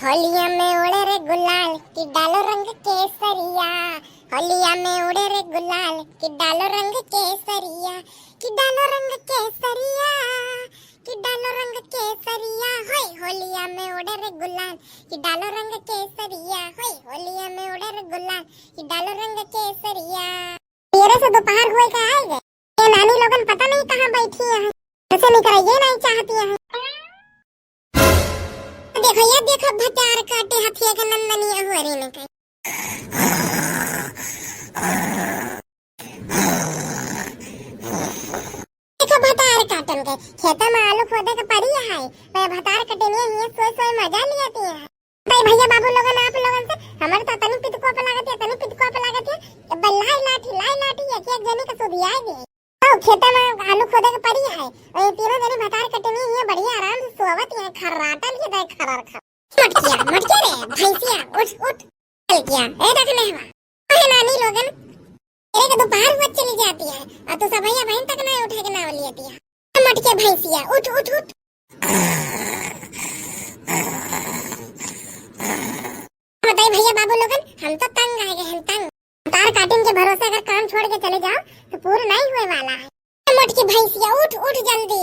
होलिया में उड़े रे गुलाल कि डालो रंग केसरिया। होलिया में उड़े रे गुलाल कि डालो रंग केसरिया। कि डालो रंग केसरिया, कि डालो रंग केसरिया। होय होलिया में उड़े रे गुलाल कि डालो रंग केसरिया। होय होलिया में उड़े रे गुलाल कि डालो रंग केसरिया। मेरे से दोपहर हुए का आए गए, ये नानी लोगन पता नहीं कहाँ बैठी है, ऐसे नहीं कराइए नहीं चाहती है। देखो ये देखो भटार काटे हथिया के नंदनिया हो रही ने कहीं। देखो भटार काटन के खेता में आलू खोदे के पड़ी है, मैं भटार कटनिया ही सोई सोई मजा लियाती है। भाई भैया बाबू लोगन आप लोगन से हमारे तो तनी पितको पे लागत है, तनी पितको पे लागत है। बल्लाई लाठी है कि एक जनी का सुधिया दे। तो खेता में आलू खोदे के पड़ी है और ये तीनों जनी भटार कटनी है, बढ़िया आराम से सोवत है, खर्राटल के दे खरार खा। मट क्या रे भैंसिया उठ चल गया ए देखने हवा। अरे नानी लोगन तेरे के दोपहर हुआ चली जाती है और तू सब भैया बहन तक ना उठे के ना लियाती है। मट के भैंसिया उठ बताइए भैया बाबू लोगन हम तो तंग आ गए हैं, तंग। तार काटिन के भरोसे अगर काम छोड़ के चले जाओ तो पूरा नहीं हुए वाला है। मट के भैंसिया उठ जल्दी।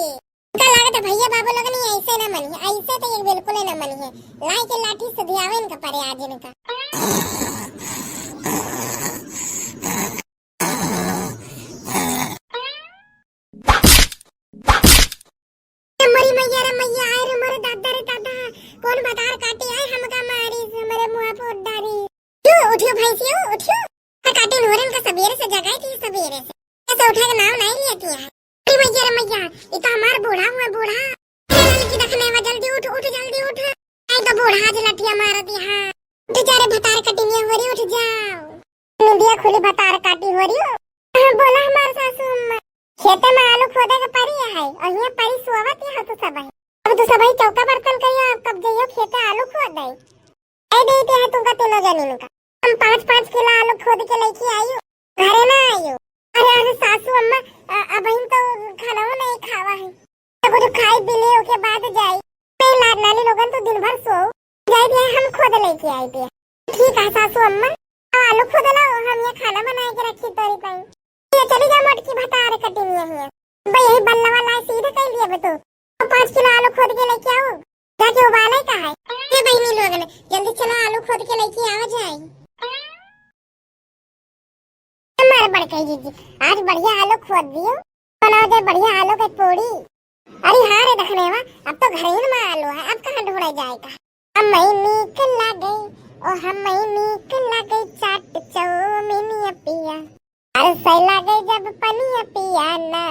का लागत है भैया बाबू लोगन ये ऐसे ना मनी है, ऐसे तो ये बिल्कुल ही ना मनी है। लाई के लाठी से दियावे इनका परे आज इनका। मरी मैया रे मैया आए रे मरे दादा रे दादा, कौन भटार काटे आए हमका मारी से मेरे मुंह पे उडारी। क्यों उठियो भैंसियो उठियो, काटे नोरन का सबेरे से जगाई थी, सबेरे से ऐसे उठा के नाम नहीं लिया है। मैया रे मैया ये तो हमारा बूढ़ा हुआ, बूढ़ा की रखने में जल्दी उठ जल्दी उठ। आई तो बूढ़ा आज लठिया मार दिया। उठ जा रे भटार कटिनिया हो रही, उठ जाओ। निंदिया खुली भटार काटी हो रही हो। बोला हमारे सासू अम्मा खेते में आलू खोदे के पड़ी है और ये परी सोवत है तो सब है। अब तो सब चौका बर्तन करियो, कब जइयो खेते आलू खोद दे ऐ देते है तुमका तीनों जनी का। हम 5-5 किलो आलू खोद के लेके आयो, घरे ना आयो। अरे सासू अम्मा अब इन तो खाना नहीं खावा है, तो कुछ खाई पी ले के बाद जाई। मैं नानी लोगन तो दिन भर सो जाई दिया, हम खुद लेके आई दिया। ठीक है सासू अम्मा आलू खुद लाओ, हम ये खाना बना के रखी तोरी पाई। ये चली जा मटकी भटार कटिनिया है भाई, यही बल्ला वाला सीधे कह दिया बतो। 5 किलो आलू खोद के लेके आओ, जाके उबाले का है। ये बहनी लोगन जल्दी चलो आलू खोद के लेके आवा जाए। हमारे बड़का जीजी आज बढ़िया आलू खोद दियो, बनाओ दे बढ़िया आलू के पूरी। अरे हाँ रे देखने वा अब तो घर ही में आलू है, अब कहाँ ढूंढा जाएगा। हमें नीक लागे ओ हमें नीक लागे चाट चौमिनिया पिया, अरे सही लागे जब पनिया पिया ना।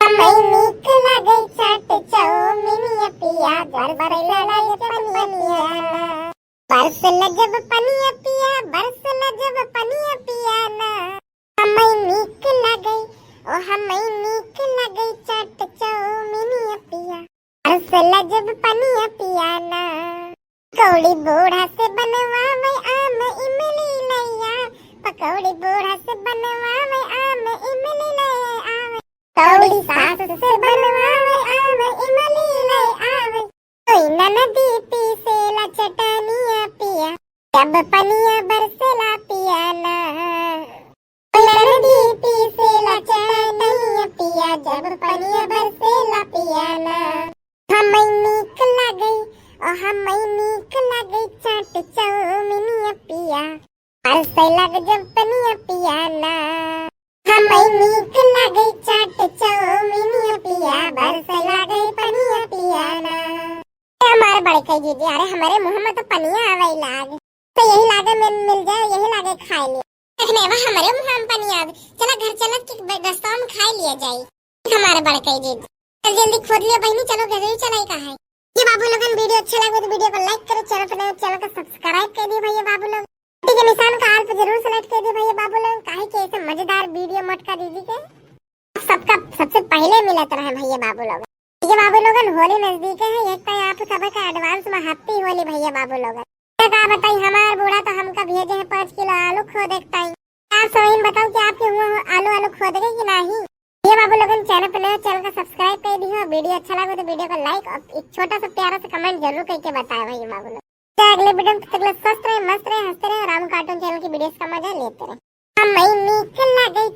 हमें नीक लागे चाट चौमिनिया पिया, गड़बड़ लागे पनिया ना। बरस जब पनिया पिया, बरस जब पनिया पिया ना। हमें नीक लागे ओ हमें नीक लागे चाट चौमिनिया पिया, बरस जब पनिया पिया ना। पकौड़ी बूढ़ा से बनवावे आम इमली लैया, पकौड़ी बूढ़ा से बनवावे आम इमली लैया। पकौड़ी सास से बनवावे आम इमली लैया। कोई ननदी पीसेला चटनिया पिया, जब पनिया बरसेला पिया ना। ननदी पीसेला चटनिया पिया, जब पनिया बरसेला पिया ना। हमें नीक लागे ओ हमें नीक लागे चाट चौमिनिया पिया, बरसेला जब पनिया पिया ना। हमें नीक लागे चाट चौमिनिया पिया, बरसेला पनिया पिया ना। हमारे बड़े कह दीजिए अरे हमारे मुंह में तो पनिया आवे लाग, तो यही लागे मिल जाए, यही लागे खा ले। देखने वा हमारे मुंह में पनिया आवे, चला घर चला कि रास्ता में खा लिया जाए। हमारे बड़े कह दीजिए जल्दी खोद लियो बहनी, चलो घर चलाई का है। ये बाबू लोगन वीडियो अच्छा लगे तो वीडियो को लाइक करो, चैनल को सब्सक्राइब कर दियो भैया बाबू लोग। ठीक है निशान का आल पे जरूर सेलेक्ट कर दियो भैया बाबू लोग, काहे के ऐसे मजेदार वीडियो मटका दीदी के सबका सबसे पहले मिलत रहे भैया बाबू लोग। भैया बाबू लोगन होली नजदीक है, एक तो आप सबका एडवांस में हैप्पी होली भैया बाबू लोगन। का बताई हमार बूढ़ा तो हमका भेजे है 5 किलो आलू खो देखता। आप सब बताओ कि आपके खोद गई कि नहीं। ये बाबू लोगन चैनल पे नए, चैनल को सब्सक्राइब कर दी हो। वीडियो अच्छा लगे तो वीडियो को लाइक और एक छोटा सा प्यारा सा कमेंट जरूर करके बताए भाई बाबू लोग। अगले वीडियो में तक स्वस्थ रहे, मस्त रहे, हंसते रहे और राम कार्टून चैनल की वीडियोस का मजा लेते रहे। मई निकल गई